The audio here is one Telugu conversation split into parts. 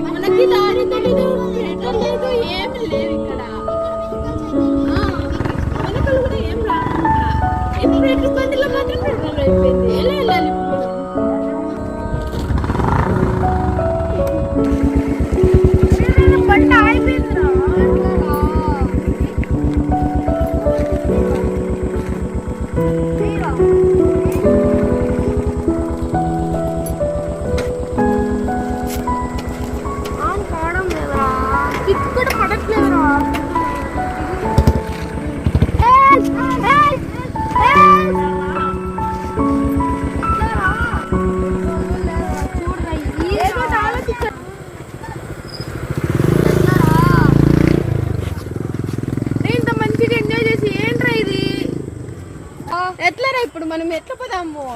మనకి దారి తెలీదు, పెట్రోల్ లేదు, ఏమి లేదు ఇక్కడ. వెనకలు కూడా ఏం రాకుండా ఎప్పుడు ఇబ్బందిలో మాత్రం పెట్రోల్ అయిపోయింది. ఎలా వెళ్ళాలి ఇప్పుడు? బండి అయిపోయిందిరా. ఇక్కడ పడట్లేదురా. ఇంత మంచిగా ఎంజాయ్ చేసి ఏంట్రా ఇది? ఎట్లరా ఇప్పుడు మనం ఎట్లా పోదాము?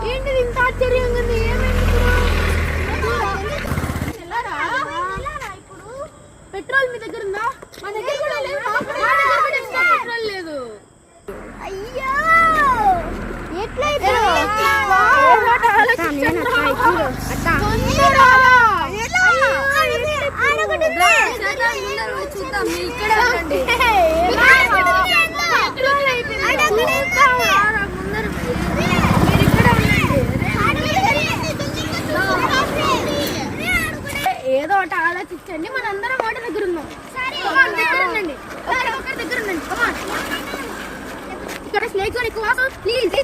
ఏంటిది ఇంత ఆశ్చర్యంగా ఉంది? ఏమైంది ఇప్పుడు? పెట్రోల్ మీ దగ్గర ఉందా? మా దగ్గర కూడా లేదు. పెట్రోల్ లేదు. అయ్యో ఎట్లయితే చూద్దాం. ఇక్కడ ఏదో ఒకటి ఆలోచించండి. మనందరం ఒకటి దగ్గర ఉన్నాం. దగ్గర ఉండండి, ఒకరి దగ్గర ఉండండి. ఇక్కడ స్నేక్స్ ఎక్కువ ప్లీజ్.